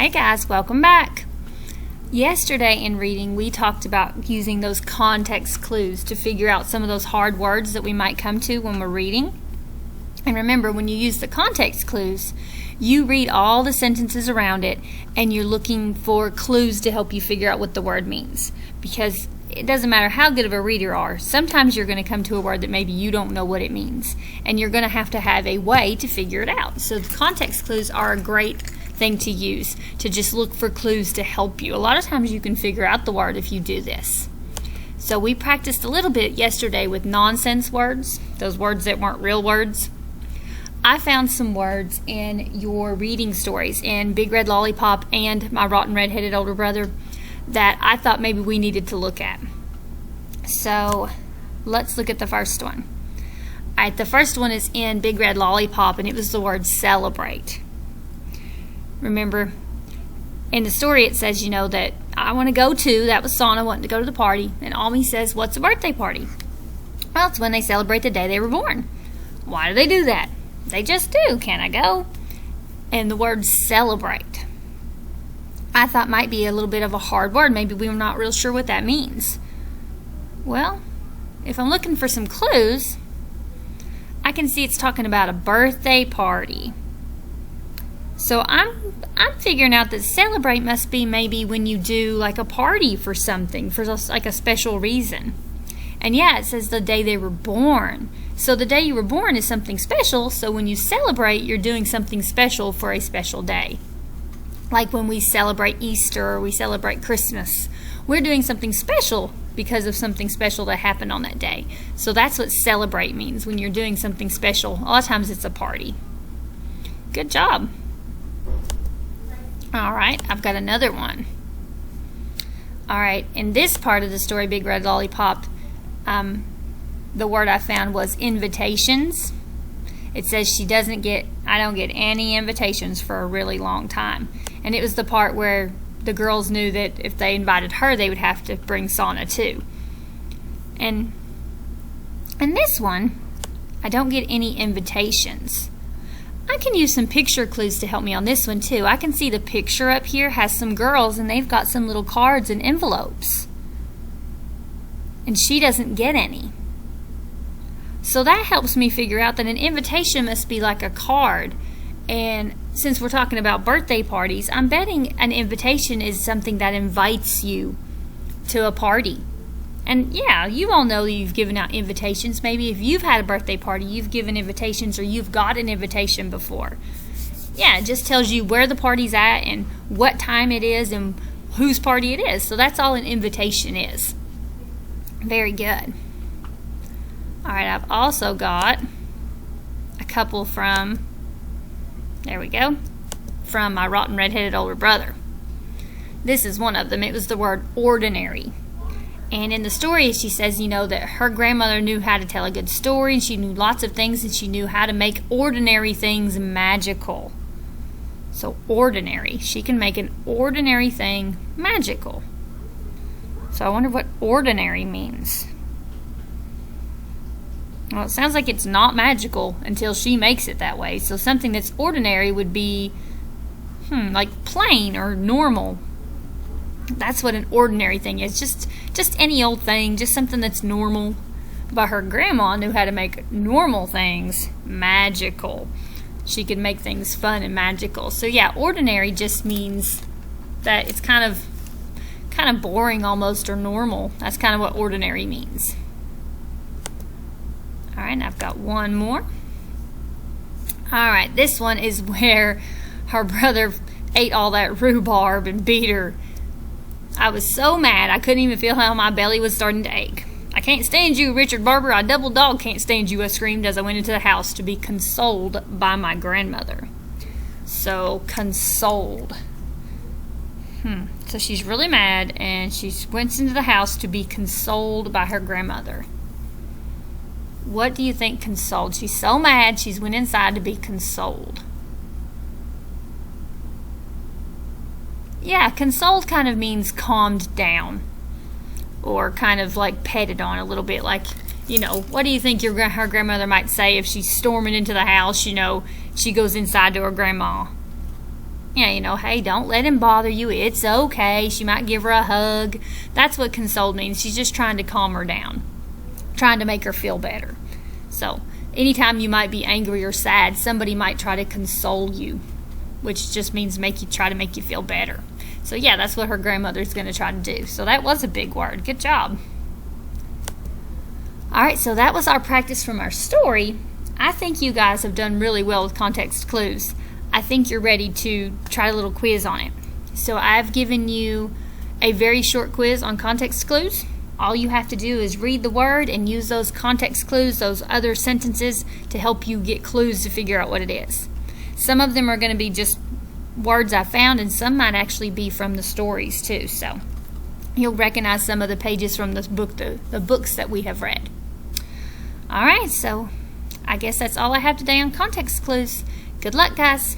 Hey guys, welcome back. Yesterday in reading, we talked about using those context clues to figure out some of those hard words that we might come to when we're reading. And remember, when you use the context clues, you read all the sentences around it and you're looking for clues to help you figure out what the word means. Because it doesn't matter how good of a reader you are, sometimes you're going to come to a word that maybe you don't know what it means. And you're going to have a way to figure it out. So the context clues are a great thing to use, to just look for clues to help you. A lot of times you can figure out the word if you do this. So we practiced a little bit yesterday with nonsense words, those words that weren't real words. I found some words in your reading stories in Big Red Lollipop and My Rotten Red-Headed Older Brother that I thought maybe we needed to look at. So let's look at the first one. Alright, the first one is in Big Red Lollipop, and it was the word celebrate. Remember, in the story it says, that I want to go to, that was Sana wanting to go to the party, and Ami says, what's a birthday party? Well, it's when they celebrate the day they were born. Why do they do that? They just do. Can I go? And the word celebrate, I thought might be a little bit of a hard word. Maybe we were not real sure what that means. Well, if I'm looking for some clues, I can see it's talking about a birthday party. So I'm figuring out that celebrate must be maybe when you do like a party for something, for like a special reason. And yeah, it says the day they were born. So the day you were born is something special, so when you celebrate, you're doing something special for a special day. Like when we celebrate Easter or we celebrate Christmas. We're doing something special because of something special that happened on that day. So that's what celebrate means, when you're doing something special. A lot of times it's a party. Good job. Alright, I've got another one. Alright, in this part of the story, Big Red Lollipop, the word I found was invitations. It says I don't get any invitations for a really long time. And it was the part where the girls knew that if they invited her, they would have to bring Sana too. And in this one, I don't get any invitations. I can use some picture clues to help me on this one too. I can see the picture up here has some girls and they've got some little cards and envelopes. And she doesn't get any. So that helps me figure out that an invitation must be like a card. And since we're talking about birthday parties, I'm betting an invitation is something that invites you to a party. And yeah, you all know that you've given out invitations. Maybe if you've had a birthday party, you've given invitations or you've got an invitation before. Yeah, it just tells you where the party's at and what time it is and whose party it is. So that's all an invitation is. Very good. Alright, I've also got a couple from, there we go, from My Rotten Red-Headed Older Brother. This is one of them. It was the word ordinary. And in the story, she says, that her grandmother knew how to tell a good story, and she knew lots of things, and she knew how to make ordinary things magical. So ordinary. She can make an ordinary thing magical. So I wonder what ordinary means. Well, it sounds like it's not magical until she makes it that way. So something that's ordinary would be, like plain or normal. That's what an ordinary thing is. Just any old thing, just something that's normal. But her grandma knew how to make normal things magical. She could make things fun and magical. So yeah, ordinary just means that it's kind of boring almost, or normal. That's kind of what ordinary means. Alright, and I've got one more. Alright, this one is where her brother ate all that rhubarb and beat her. I was so mad I couldn't even feel how my belly was starting to ache. I can't stand you, Richard Barber. I double dog can't stand you, I screamed as I went into the house to be consoled by my grandmother. So, consoled. So she's really mad and she went into the house to be consoled by her grandmother. What do you think consoled? She's so mad she's went inside to be consoled. Yeah, consoled kind of means calmed down, or kind of like petted on a little bit. Like, what do you think her grandmother might say if she's storming into the house? She goes inside to her grandma. Yeah, hey, don't let him bother you. It's okay. She might give her a hug. That's what consoled means. She's just trying to calm her down, trying to make her feel better. So anytime you might be angry or sad, somebody might try to console you, which just means try to make you feel better. So yeah, that's what her grandmother's going to try to do. So that was a big word. Good job. Alright, so that was our practice from our story. I think you guys have done really well with context clues. I think you're ready to try a little quiz on it. So I've given you a very short quiz on context clues. All you have to do is read the word and use those context clues, those other sentences, to help you get clues to figure out what it is. Some of them are going to be just words I found, and some might actually be from the stories too. So you'll recognize some of the pages from this book, the books that we have read. Alright, so I guess that's all I have today on context clues. Good luck, guys.